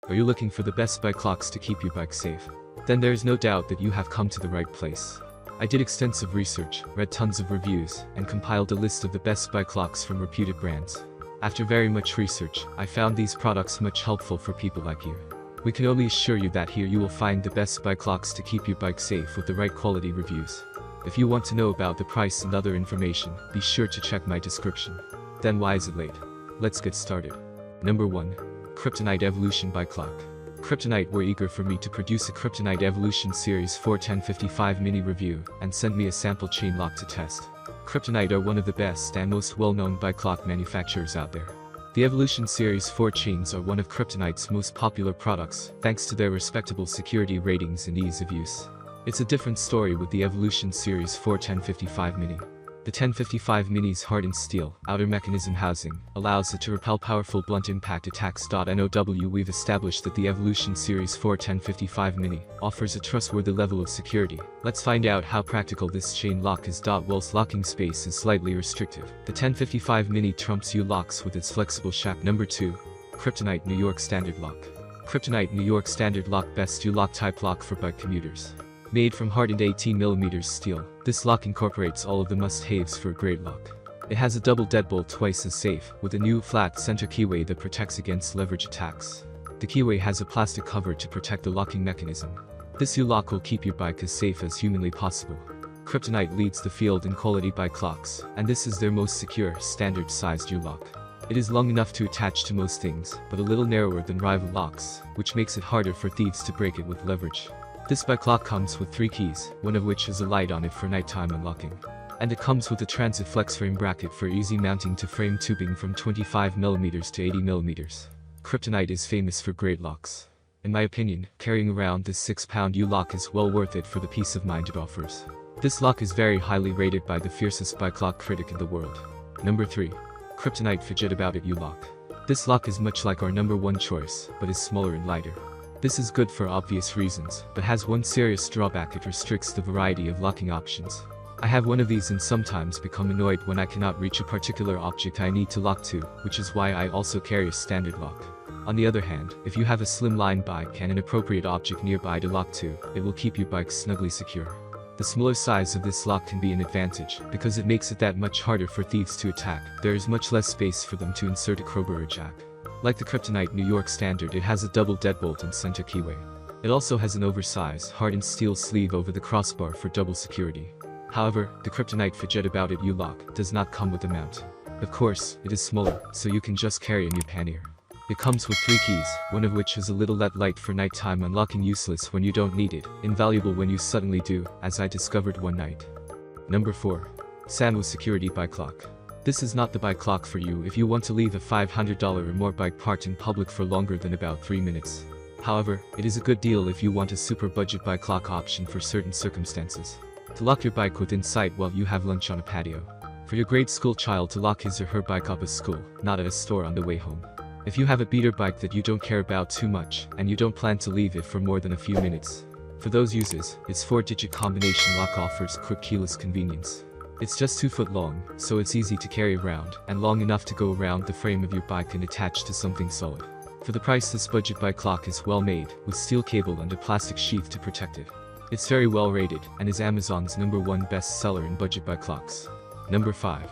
Are you looking for the best bike locks to keep your bike safe? Then there is no doubt that you have come to the right place. I did extensive research, read tons of reviews, and compiled a list of the best bike locks from reputed brands. After very much research, I found these products much helpful for people like you. We can only assure you that here you will find the best bike locks to keep your bike safe with the right quality reviews. If you want to know about the price and other information, be sure to check my description. Then why is it late? Let's get started. Number 1. Kryptonite Evolution Bike Lock. Kryptonite were eager for me to produce a Kryptonite Evolution Series 4 1055 mini review and send me a sample chain lock to test. Kryptonite are one of the best and most well-known bike lock manufacturers out there. The Evolution Series 4 chains are one of Kryptonite's most popular products, thanks to their respectable security ratings and ease of use. It's a different story with the Evolution Series 4 1055 mini. The 1055 Mini's hardened steel, outer mechanism housing, allows it to repel powerful blunt impact attacks. Now we've established that the Evolution Series 4 1055 Mini offers a trustworthy level of security. Let's find out how practical this chain lock is. Whilst locking space is slightly restrictive, the 1055 Mini trumps you locks with its flexible shaft. Number 2. Kryptonite New York Standard Lock. Kryptonite New York Standard Lock, best U-lock type lock for bike commuters. Made from hardened 18mm steel, this lock incorporates all of the must-haves for a great lock. It has a double deadbolt, twice as safe, with a new flat center keyway that protects against leverage attacks. The keyway has a plastic cover to protect the locking mechanism. This U-lock will keep your bike as safe as humanly possible. Kryptonite leads the field in quality bike locks, and this is their most secure, standard-sized U-lock. It is long enough to attach to most things, but a little narrower than rival locks, which makes it harder for thieves to break it with leverage. This bike lock comes with 3 keys, one of which has a light on it for nighttime unlocking. And it comes with a transit flex frame bracket for easy mounting to frame tubing from 25mm to 80mm. Kryptonite is famous for great locks. In my opinion, carrying around this 6-pound U-lock is well worth it for the peace of mind it offers. This lock is very highly rated by the fiercest bike lock critic in the world. Number 3. Kryptonite Fahgettaboudit U-lock. This lock is much like our number 1 choice, but is smaller and lighter. This is good for obvious reasons, but has one serious drawback: it restricts the variety of locking options. I have one of these and sometimes become annoyed when I cannot reach a particular object I need to lock to, which is why I also carry a standard lock. On the other hand, if you have a slimline bike and an appropriate object nearby to lock to, it will keep your bike snugly secure. The smaller size of this lock can be an advantage, because it makes it that much harder for thieves to attack. There is much less space for them to insert a crowbar or jack. Like the Kryptonite New York Standard, it has a double deadbolt and center keyway. It also has an oversized, hardened steel sleeve over the crossbar for double security. However, the Kryptonite Fahgettaboudit U-lock does not come with a mount. Of course, it is smaller, so you can just carry in your pannier. It comes with 3 keys, one of which has a little LED light for nighttime unlocking, useless when you don't need it, invaluable when you suddenly do, as I discovered one night. Number 4. Sanwo Security Bike Lock. This is not the bike lock for you if you want to leave a $500 or more bike parked in public for longer than about 3 minutes. However, it is a good deal if you want a super budget bike lock option for certain circumstances. To lock your bike within sight while you have lunch on a patio. For your grade school child to lock his or her bike up at school, not at a store on the way home. If you have a beater bike that you don't care about too much, and you don't plan to leave it for more than a few minutes. For those users, its 4-digit combination lock offers quick keyless convenience. It's just 2 foot long, so it's easy to carry around, and long enough to go around the frame of your bike and attach to something solid. For the price, this budget bike lock is well made, with steel cable and a plastic sheath to protect it. It's very well rated, and is Amazon's number 1 best seller in budget bike locks. Number 5.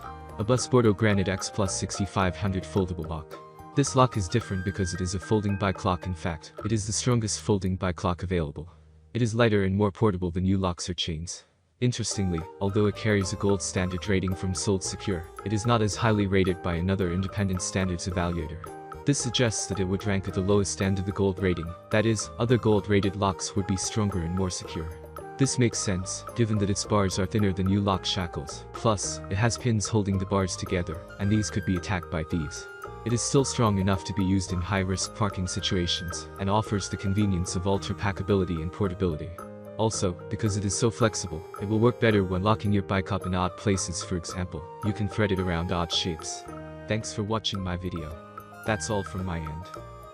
Bordo Granit X Plus 6500 Foldable Lock. This lock is different because it is a folding bike lock. In fact, it is the strongest folding bike lock available. It is lighter and more portable than U-locks or chains. Interestingly, although it carries a gold standard rating from Sold Secure, it is not as highly rated by another independent standards evaluator. This suggests that it would rank at the lowest end of the gold rating, that is, other gold-rated locks would be stronger and more secure. This makes sense, given that its bars are thinner than U-lock shackles, plus, it has pins holding the bars together, and these could be attacked by thieves. It is still strong enough to be used in high-risk parking situations, and offers the convenience of ultra-packability and portability. Also, because it is so flexible, it will work better when locking your bike up in odd places. For example, you can thread it around odd shapes. Thanks for watching my video. That's all from my end.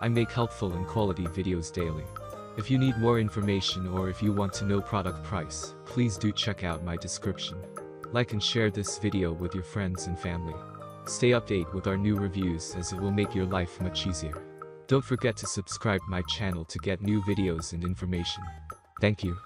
I make helpful and quality videos daily. If you need more information or if you want to know product price, please do check out my description. Like and share this video with your friends and family. Stay updated with our new reviews, as it will make your life much easier. Don't forget to subscribe my channel to get new videos and information. Thank you.